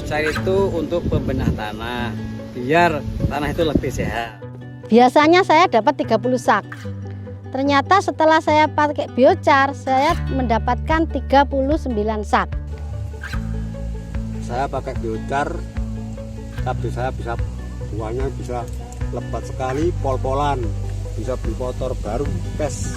biochar itu untuk pembenah tanah, biar tanah itu lebih sehat. Biasanya saya dapat 30 sak. Ternyata setelah saya pakai biochar, saya mendapatkan 39 sak. Saya pakai biochar, cabai saya bisa buahnya bisa lebat sekali, pol-polan, bisa beli motor baru, pes.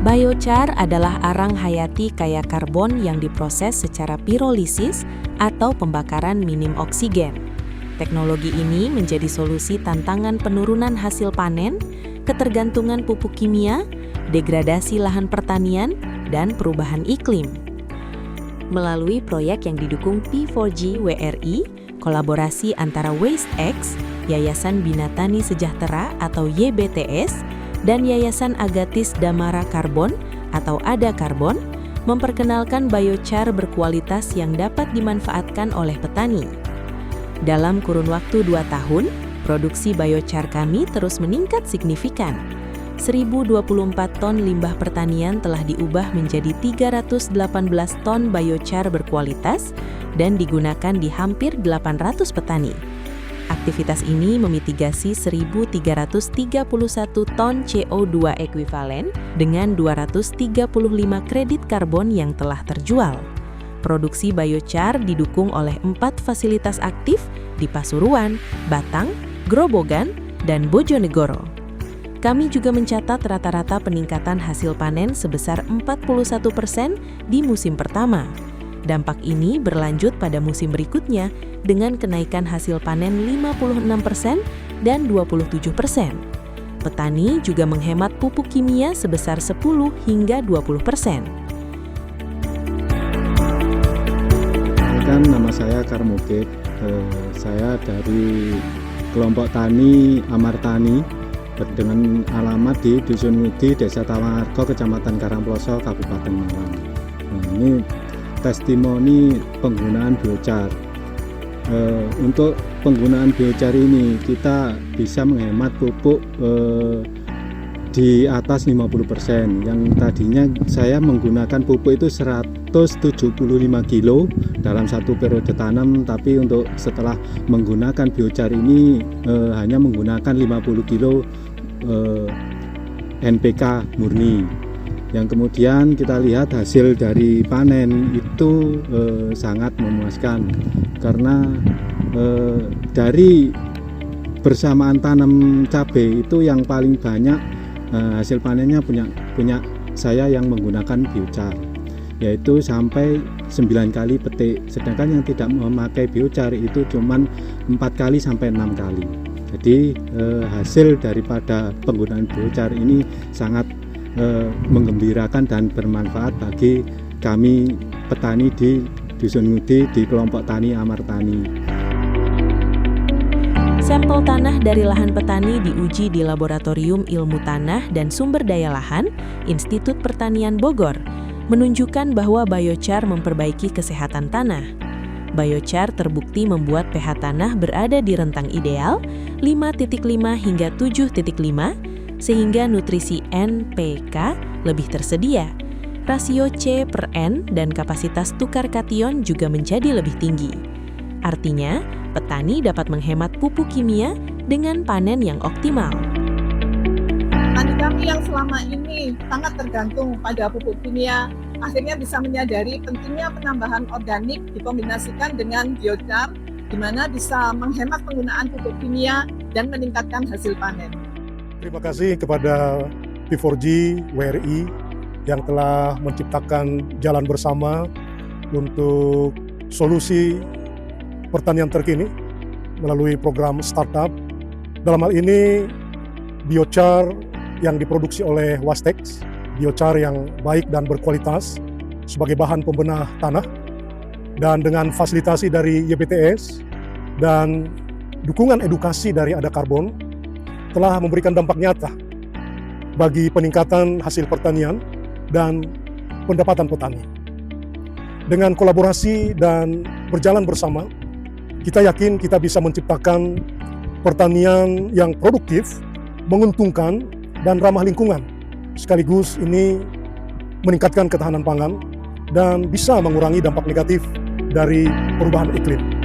Biochar adalah arang hayati kaya karbon yang diproses secara pirolisis atau pembakaran minim oksigen. Teknologi ini menjadi solusi tantangan penurunan hasil panen, ketergantungan pupuk kimia, degradasi lahan pertanian, dan perubahan iklim. Melalui proyek yang didukung P4G WRI, kolaborasi antara WasteX, Yayasan Bina Tani Sejahtera atau YBTS, dan Yayasan Agatis Damara Karbon atau ADA Karbon memperkenalkan biochar berkualitas yang dapat dimanfaatkan oleh petani. Dalam kurun waktu 2 tahun, produksi biochar kami terus meningkat signifikan. 1.024 ton limbah pertanian telah diubah menjadi 318 ton biochar berkualitas dan digunakan di hampir 800 petani. Aktivitas ini memitigasi 1.331 ton CO2 ekuivalen dengan 235 kredit karbon yang telah terjual. Produksi biochar didukung oleh 4 fasilitas aktif di Pasuruan, Batang, Grobogan, dan Bojonegoro. Kami juga mencatat rata-rata peningkatan hasil panen sebesar 41% di musim pertama. Dampak ini berlanjut pada musim berikutnya dengan kenaikan hasil panen 56% dan 27%. Petani juga menghemat pupuk kimia sebesar 10 hingga 20%. Nama saya Karmukit, saya dari kelompok tani Amartani dengan alamat di Dusun Ngudi, Desa Tawangargo, Kecamatan Karangploso, Kabupaten Malang. Ini testimoni penggunaan biochar. Untuk penggunaan biochar ini kita bisa menghemat pupuk di atas 50%. Yang tadinya saya menggunakan pupuk itu 175 kilo dalam satu periode tanam, tapi untuk setelah menggunakan biochar ini hanya menggunakan 50 kilo NPK murni. Yang kemudian kita lihat hasil dari panen itu sangat memuaskan karena dari bersamaan tanam cabai itu yang paling banyak hasil panennya punya saya yang menggunakan biochar, yaitu sampai 9 kali petik, sedangkan yang tidak memakai biochar itu cuman 4 kali sampai 6 kali. Jadi hasil daripada penggunaan biochar ini sangat menggembirakan dan bermanfaat bagi kami petani di Dusun Ngudi di kelompok tani Amartani. Sampel tanah dari lahan petani diuji di Laboratorium Ilmu Tanah dan Sumber Daya Lahan, Institut Pertanian Bogor, menunjukkan bahwa biochar memperbaiki kesehatan tanah. Biochar terbukti membuat pH tanah berada di rentang ideal 5,5 hingga 7,5, sehingga nutrisi NPK lebih tersedia. Rasio C per N dan kapasitas tukar kation juga menjadi lebih tinggi. Artinya, petani dapat menghemat pupuk kimia dengan panen yang optimal. Petani kami yang selama ini sangat tergantung pada pupuk kimia, akhirnya bisa menyadari pentingnya penambahan organik dikombinasikan dengan biochar, di mana bisa menghemat penggunaan pupuk kimia dan meningkatkan hasil panen. Terima kasih kepada P4G WRI yang telah menciptakan jalan bersama untuk solusi pertanian terkini melalui program startup. Dalam hal ini biochar yang diproduksi oleh WasteX, biochar yang baik dan berkualitas sebagai bahan pembenah tanah, dan dengan fasilitasi dari YBTS dan dukungan edukasi dari ADA Karbon telah memberikan dampak nyata bagi peningkatan hasil pertanian dan pendapatan petani. Dengan kolaborasi dan berjalan bersama, kita yakin kita bisa menciptakan pertanian yang produktif, menguntungkan, dan ramah lingkungan. Sekaligus ini meningkatkan ketahanan pangan dan bisa mengurangi dampak negatif dari perubahan iklim.